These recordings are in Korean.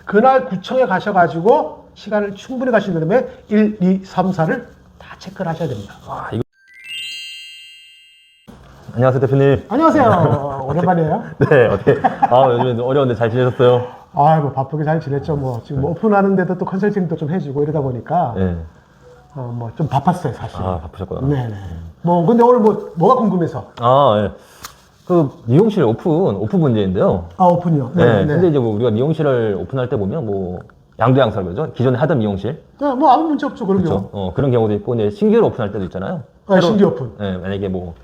그날 구청에 가셔가지고 시간을 충분히 가신 다음에 1, 2, 3, 4를 다 체크를 하셔야 됩니다. 아, 이거... 안녕하세요, 대표님. 안녕하세요. 오랜만이에요. 네, 어떻게, 요즘 어려운데 잘 지내셨어요? 뭐 바쁘게 잘 지냈죠. 뭐 지금 뭐 오픈하는데도 또 컨설팅도 좀 해주고 이러다 보니까 네. 뭐 좀 바빴어요, 사실. 바쁘셨구나. 네네. 뭐 근데 오늘 뭐가 궁금해서? 예. 그 미용실 오픈 문제인데요. 오픈이요. 네. 근데 이제 뭐 우리가 미용실을 오픈할 때 보면 뭐 양도양설 그러죠. 기존에 하던 미용실. 네, 뭐 아무 문제 없죠, 그런 그렇죠. 경우. 그런 경우도 있고 이제 신규로 오픈할 때도 있잖아요. 신규 오픈. 네, 만약에 뭐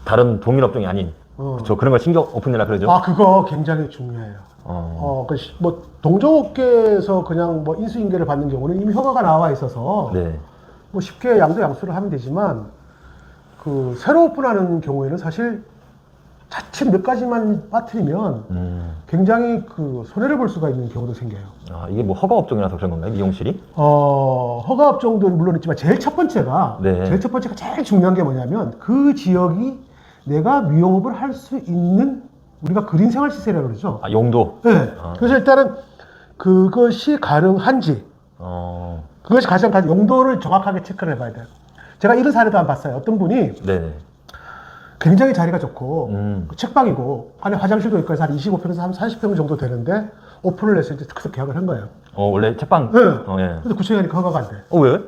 다른 동일 업종이 아닌 그렇죠. 그런 걸 신규 오픈이라 그러죠. 그거 굉장히 중요해요. 뭐 동종업계에서 그냥 뭐 인수인계를 받는 경우는 이미 허가가 나와 있어서 네. 뭐 쉽게 양도양수를 하면 되지만 그 새로 오픈하는 경우에는 사실 자칫 몇 가지만 빠뜨리면 굉장히 그 손해를 볼 수가 있는 경우도 생겨요. 이게 뭐 허가 업종이라서 그런 건가요? 미용실이? 허가 업종들은 물론 있지만 제일 첫 번째가 제일 중요한 게 뭐냐면 그 지역이 내가 미용업을 할 수 있는 우리가 그린 생활 시설이라고 그러죠. 용도? 네. 그래서 일단은 그것이 가능한지 그것이 가장 용도를 정확하게 체크를 해봐야 돼요. 제가 이런 사례도 한번 봤어요. 어떤 분이 네. 굉장히 자리가 좋고 책방이고 안에 화장실도 있고 해서 한 25평에서 한 40평 정도 되는데 오픈을 해서 이제 그래서 계약을 한 거예요. 원래 책방? 네. 예. 근데 구청에 가니까 허가가 안 돼. 왜?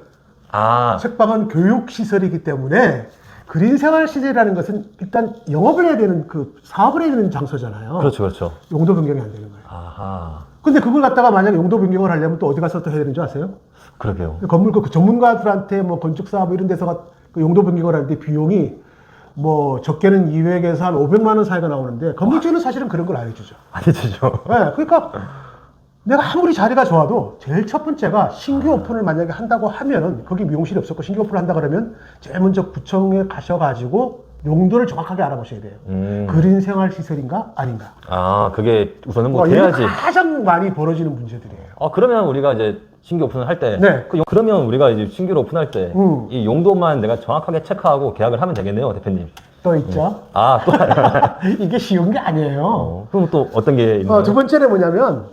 책방은 교육시설이기 때문에 그린 생활 시설이라는 것은 일단 영업을 해야 되는 그 사업을 해야 되는 장소잖아요. 그렇죠. 용도 변경이 안 되는 거예요. 아하. 근데 그걸 갖다가 만약에 용도 변경을 하려면 또 어디 가서 또 해야 되는 줄 아세요? 그러게요. 건물 그 전문가들한테 뭐 건축사업 이런 데서 그 용도 변경을 하는데 비용이 뭐 적게는 200에서 한 500만 원 사이가 나오는데 건물주는 사실은 그런 걸 안 해주죠. 안 해주죠. 네, 그러니까 내가 아무리 자리가 좋아도 제일 첫 번째가 신규 오픈을 만약에 한다고 하면은 거기 미용실이 없었고 신규 오픈을 한다 그러면 제일 먼저 구청에 가셔가지고 용도를 정확하게 알아보셔야 돼요. 그린 생활 시설인가 아닌가. 그게 우선은 뭐 이게 돼야지. 가장 많이 벌어지는 문제들이에요. 그러면 우리가 이제 신규 오픈을 할 때, 네. 그러면 우리가 이제 신규로 오픈할 때, 이 용도만 내가 정확하게 체크하고 계약을 하면 되겠네요, 대표님. 또 있죠. 또. 이게 쉬운 게 아니에요. 그럼 또 어떤 게 있나요? 두 번째는 뭐냐면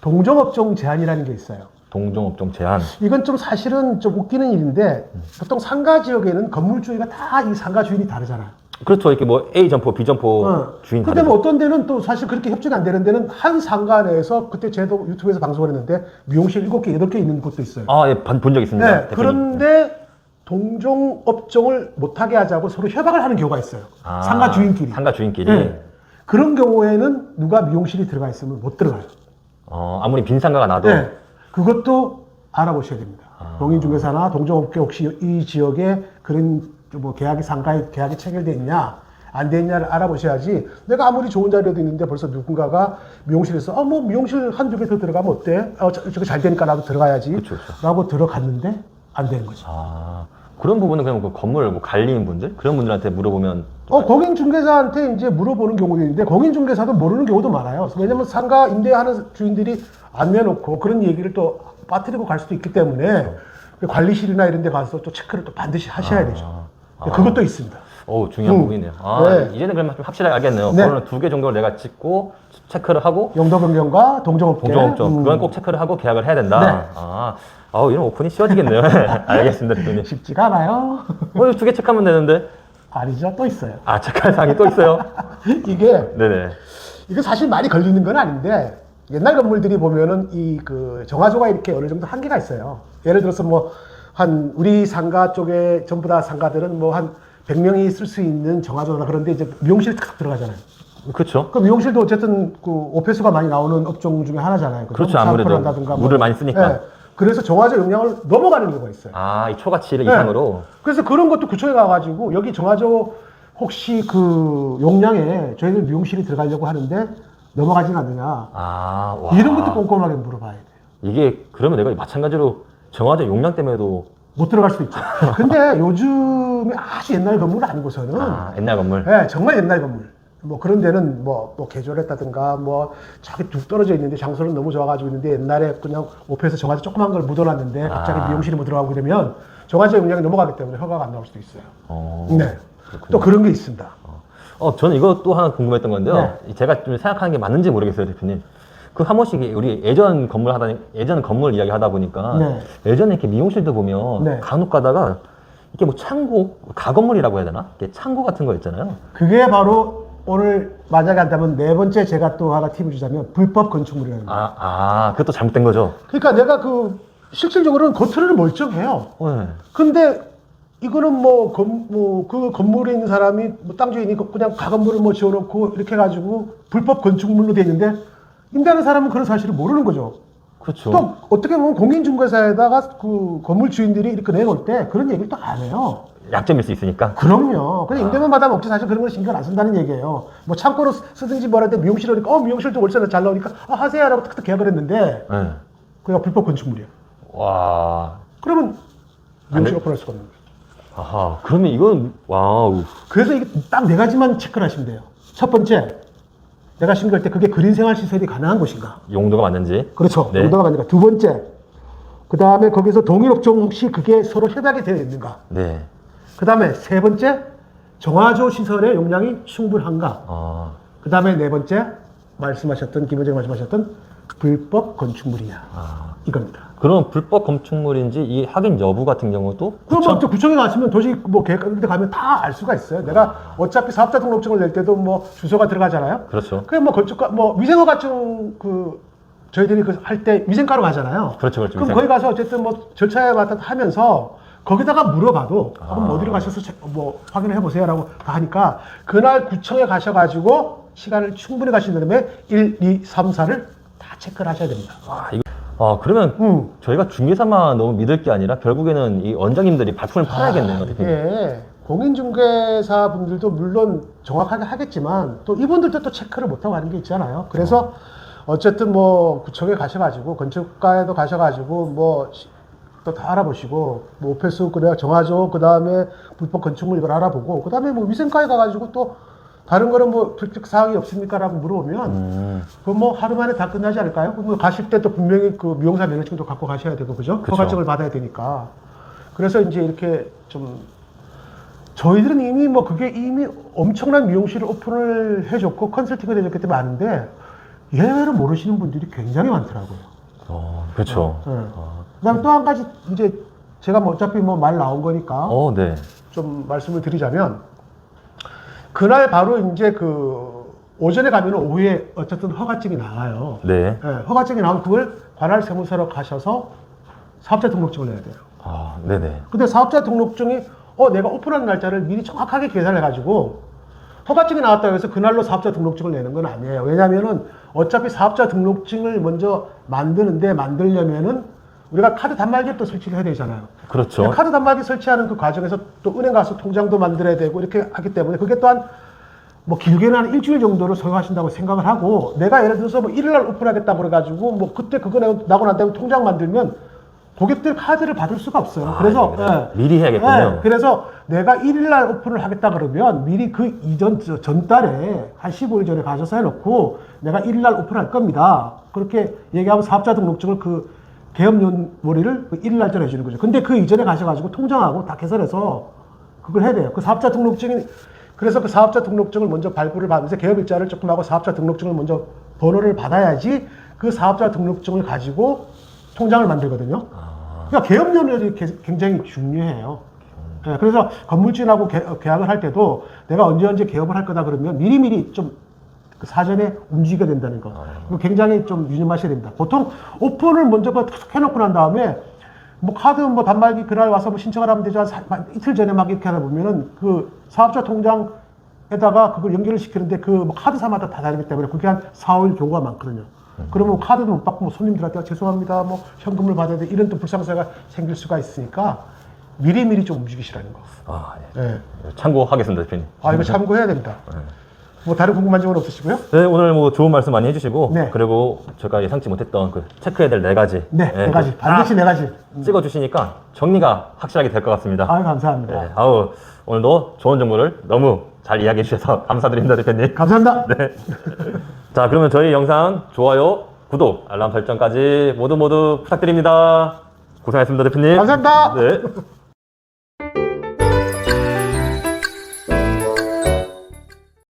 동종업종 제한이라는 게 있어요. 동종업종 제한. 이건 좀 사실은 좀 웃기는 일인데 보통 상가 지역에는 건물 주인가 다 이 상가 주인이 다르잖아요. 그렇죠. 이렇게 뭐 A 점포, B 점포 주인 근데 뭐 어떤 데는 또 사실 그렇게 협조가 안 되는 데는 한 상가 내에서 그때 저도 유튜브에서 방송을 했는데 미용실 7개, 8개 있는 곳도 있어요. 예, 본 적 있습니다. 네, 그런데 동종업종을 못하게 하자고 서로 협약을 하는 경우가 있어요. 상가 주인끼리. 상가 주인끼리. 네. 그런 경우에는 누가 미용실이 들어가 있으면 못 들어가요. 아무리 빈 상가가 나도. 네, 그것도 알아보셔야 됩니다. 공인중개사나 동종업계 혹시 이 지역에 그런 뭐 상가에 계약이 체결돼 있냐 안 돼 있냐를 알아보셔야지. 내가 아무리 좋은 자리에도 있는데 벌써 누군가가 미용실에서 뭐 미용실 한두 개 더 들어가면 어때? 저거 잘 되니까 나도 들어가야지. 그쵸. 라고 들어갔는데 안 되는 거죠. 그런 부분은 그냥 그 건물 뭐 관리인 분들 그런 분들한테 물어보면 공인중개사한테 이제 물어보는 경우도 있는데 공인중개사도 모르는 경우도 많아요. 왜냐면 상가 임대하는 주인들이 안 내놓고 그런 얘기를 또 빠뜨리고 갈 수도 있기 때문에 관리실이나 이런 데 가서 또 체크를 또 반드시 하셔야 되죠. 그것도 있습니다. 중요한 부분이네요. 네. 이제는 그러면 좀 확실하게 알겠네요. 네. 그거는 2개 정도를 내가 찍고 체크를 하고 용도 변경과 동종업계. 그건 꼭 체크를 하고 계약을 해야 된다. 네. 이런 오픈이 쉬워지겠네요. 알겠습니다, 대표님. 쉽지가 않아요. 2개 체크하면 되는데. 아니죠, 또 있어요. 체크할 사항이 또 있어요? 이게 사실 많이 걸리는 건 아닌데 옛날 건물들이 보면은 그 정화조가 이렇게 어느 정도 한계가 있어요. 예를 들어서 우리 상가 쪽에 전부 다 상가들은 한 100명이 쓸 수 있는 정화조나 그런데 이제 미용실이 탁 들어가잖아요. 그렇죠. 그 미용실도 어쨌든 그 오페스가 많이 나오는 업종 중에 하나잖아요. 그렇죠. 아무래도 물을 많이 쓰니까. 네. 그래서 정화조 용량을 넘어가는 경우가 있어요. 이 초과치를 이상으로. 그래서 그런 것도 구청에 가가지고 여기 정화조 혹시 그 용량에 저희들 미용실이 들어가려고 하는데 넘어가진 않느냐. 이런 것도 꼼꼼하게 물어봐야 돼요. 이게 그러면 내가 마찬가지로 정화조 용량 때문에도 못 들어갈 수도 있죠. 근데 요즘에 아주 옛날 건물 아니고서는 옛날 건물. 네, 정말 옛날 건물. 그런 데는 개조했다든가 저기 뚝 떨어져 있는데 장소는 너무 좋아가지고 있는데 옛날에 그냥 오페에서 정화조 조그만 걸 묻어놨는데 갑자기 미용실이 못 들어가고 그러면 정화조 용량이 넘어가기 때문에 허가가 안 나올 수도 있어요. 네. 그렇군요. 또 그런 게 있습니다. 저는 이거 또 하나 궁금했던 건데요. 제가 좀 생각하는 게 맞는지 모르겠어요, 대표님. 그 한 번씩 우리 예전 건물 이야기 하다 보니까 네. 예전에 이렇게 미용실도 보면 네. 간혹 가다가 이렇게 뭐 창고, 가건물이라고 해야 되나? 이렇게 창고 같은 거 있잖아요. 그게 바로 오늘 만약에 한다면 네 번째 제가 또 하나 팁을 주자면 불법 건축물이라는 거예요. 그것도 잘못된 거죠. 그러니까 내가 그 실질적으로는 겉으로는 멀쩡해요. 네. 근데 이거는 그 건물에 있는 사람이 뭐 땅 주인이 그냥 가건물을 뭐 지어놓고 이렇게 해가지고 불법 건축물로 돼 있는데 임대하는 사람은 그런 사실을 모르는 거죠. 그렇죠. 또 어떻게 보면 공인중개사에다가 그 건물 주인들이 이렇게 내놓을 때 그런 얘기를 또 안 해요. 약점일 수 있으니까. 그럼요. 그냥 임대만 받아면 없지 사실 그런 거 신경 안 쓴다는 얘기예요. 뭐 창고로 쓰든지 뭐라든지 미용실 오니까 미용실도 월세가 잘 나오니까 하세요라고 탁탁 계약을 했는데 네. 그게 불법 건축물이야. 와. 그러면 미용실 돼? 오픈할 수가 없는 거예요. 아하. 그러면 이건 와우. 그래서 이게 딱 네 가지만 체크를 하시면 돼요. 첫 번째, 내가 신고할 때 그게 그린 생활 시설이 가능한 곳인가? 용도가 맞는지. 그렇죠. 네. 용도가 맞는가? 두 번째, 그 다음에 거기서 동일 업종 혹시 그게 서로 협약이 되어 있는가? 네. 그 다음에 세 번째, 정화조 시설의 용량이 충분한가? 아. 그 다음에 네 번째, 김 원장님 말씀하셨던 불법 건축물이냐? 이겁니다. 그럼 불법 건축물인지 이 확인 여부 같은 경우도 그럼 뭐 구청에 가시면 도저히 뭐 계획하는데 가면 다 알 수가 있어요. 내가 어차피 사업자 등록증을 낼 때도 뭐 주소가 들어가잖아요. 그렇죠. 그게 뭐 건축가 뭐 위생허가증 저희들이 할 때 위생과로 가잖아요. 그렇죠. 그럼 위생. 거기 가서 어쨌든 뭐 절차에 맡아 하면서 거기다가 물어봐도 그럼 어디로 가셔서 뭐 확인을 해보세요라고 다 하니까 그날 구청에 가셔가지고 시간을 충분히 가신 다음에 1, 2, 3, 4를 다 체크를 하셔야 됩니다. 그러면 저희가 중개사만 너무 믿을 게 아니라 결국에는 이 원장님들이 발품을 팔아야겠네요, 대표님. 예. 공인중개사 분들도 물론 정확하게 하겠지만 또 이분들도 또 체크를 못하고 하는 게 있잖아요. 그래서 어쨌든 뭐 구청에 가셔가지고 건축가에도 가셔가지고 뭐 또 다 알아보시고 뭐 오페스 그래 정화조 그 다음에 불법 건축물 이걸 알아보고 그 다음에 뭐 위생과에 가가지고 또 다른 거는 뭐 불특 사항이 없습니까라고 물어보면 그건 뭐 하루 만에 다 끝나지 않을까요? 뭐 가실 때 또 분명히 그 미용사 면허증도 갖고 가셔야 되고 그죠? 그쵸. 허가증을 받아야 되니까 그래서 이제 이렇게 좀 저희들은 이미 뭐 그게 이미 엄청난 미용실을 오픈을 해줬고 컨설팅을 해줬기 때문에 아는데 예외로 모르시는 분들이 굉장히 많더라고요. 그렇죠. 네. 그다음에 또 한 가지 이제 제가 뭐 어차피 뭐 말 나온 거니까 네. 좀 말씀을 드리자면 그날 바로 이제 그 오전에 가면 오후에 어쨌든 허가증이 나와요. 네. 네, 허가증이 나오면 그걸 관할 세무서로 가셔서 사업자 등록증을 내야 돼요. 네네. 근데 사업자 등록증이 내가 오픈하는 날짜를 미리 정확하게 계산해 가지고 허가증이 나왔다고 해서 그날로 사업자 등록증을 내는 건 아니에요. 왜냐면은 어차피 사업자 등록증을 먼저 만들려면은 우리가 카드 단말기를 또 설치를 해야 되잖아요. 그렇죠. 카드 단말기 설치하는 그 과정에서 또 은행 가서 통장도 만들어야 되고 이렇게 하기 때문에 그게 또한 뭐 길게는 한 일주일 정도를 소요하신다고 생각을 하고 내가 예를 들어서 뭐 일요일날 오픈하겠다고 그래가지고 뭐 그때 그거 나고 난 다음에 통장 만들면 고객들 카드를 받을 수가 없어요. 그래서 미리 해야겠군요. 그래서 내가 1일날 오픈을 하겠다 그러면 미리 그 이전 전달에 한 15일 전에 가셔서 해놓고 내가 1일날 오픈할 겁니다. 그렇게 얘기하면 사업자 등록증을 그 개업연월일을 그 1일 날짜로 해주는 거죠. 근데 그 이전에 가셔가지고 통장하고 다 개설해서 그걸 해야 돼요. 그 사업자 등록증이 그래서 그 사업자 등록증을 먼저 발부를 받으면서 개업일자를 조금 하고 사업자 등록증을 먼저 번호를 받아야지 그 사업자 등록증을 가지고 통장을 만들거든요. 그러니까 개업연월이 굉장히 중요해요. 네, 그래서 건물주인하고 계약을 할 때도 내가 언제 개업을 할 거다 그러면 미리미리 좀 사전에 움직여야 된다는 거. 이거 굉장히 좀 유념하셔야 됩니다. 보통 오픈을 먼저 해놓고 난 다음에 뭐 카드 뭐 단말기 그날 와서 뭐 신청을 하면 되죠. 이틀 전에 막 이렇게 하다 보면은 그 사업자 통장에다가 그걸 연결을 시키는데 그 뭐 카드사마다 다 다르기 때문에 그게 한 4, 5일 경우가 많거든요. 그러면 카드도 못 받고 뭐 손님들한테 죄송합니다. 뭐 현금을 받아야 돼. 이런 또 불상사가 생길 수가 있으니까 미리미리 좀 움직이시라는 거. 네. 참고하겠습니다, 대표님. 이거 참고해야 됩니다. 뭐 다른 궁금한 점은 없으시고요? 네, 오늘 뭐 좋은 말씀 많이 해주시고 네. 그리고 제가 예상치 못했던 그 체크해야 될 4가지 네 4가지 반드시 4가지 찍어주시니까 정리가 확실하게 될 것 같습니다. 감사합니다. 네, 오늘도 좋은 정보를 너무 잘 이야기해 주셔서 감사드립니다, 대표님. 감사합니다. 네. 자, 그러면 저희 영상 좋아요, 구독, 알람 설정까지 모두 부탁드립니다. 고생하셨습니다, 대표님. 감사합니다. 네.